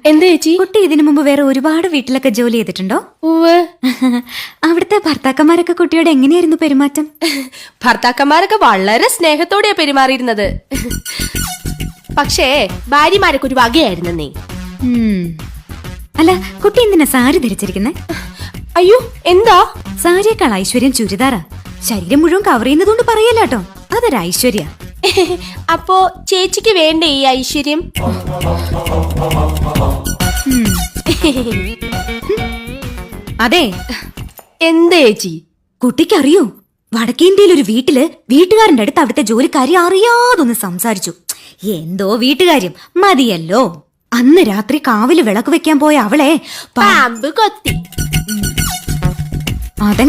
എന്താ ചേച്ചി? കുട്ടി ഇതിനു മുമ്പ് വേറെ ഒരുപാട് വീട്ടിലൊക്കെ ജോലി ചെയ്തിട്ടുണ്ടോ? ഉവ്വ്. അവിടുത്തെ ഭർത്താക്കന്മാരൊക്കെ കുട്ടിയോട് എങ്ങനെയായിരുന്നു പെരുമാറ്റം? ഭർത്താക്കന്മാരൊക്കെ വളരെ സ്നേഹത്തോടെയാ പെരുമാറിയിരുന്നത്. പക്ഷേ ഭാര്യമാരൊക്കെ ഒരു വകയായിരുന്നേ. അല്ല, കുട്ടി എന്തിനാ സാരി ധരിച്ചിരിക്കുന്നേ? അയ്യോ, എന്താ? സാരിയേക്കാൾ ഐശ്വര്യം ചുരിദാറാ. ശരീരം മുഴുവൻ കവർ ചെയ്യുന്നതുകൊണ്ട് പറയല്ല കേട്ടോ, അതൊരു ഐശ്വര്യ. അപ്പോ ചേച്ചിക്ക് വേണ്ടേ ഈ ഐശ്വര്യം? അതെ. എന്താ ചേച്ചി? കുട്ടിക്കറിയോ, വടക്കേന്ത്യയിൽ ഒരു വീട്ടില് വീട്ടുകാരന്റെ അടുത്ത് അവിടുത്തെ ജോലിക്കാരി അറിയാതൊന്ന് സംസാരിച്ചു. എന്തോ വീട്ടുകാര്യം മതിയല്ലോ. അന്ന് രാത്രി കാവില് വിളക്ക് വെക്കാൻ പോയ അവളെ പാമ്പ് കൊത്തി. അതെ.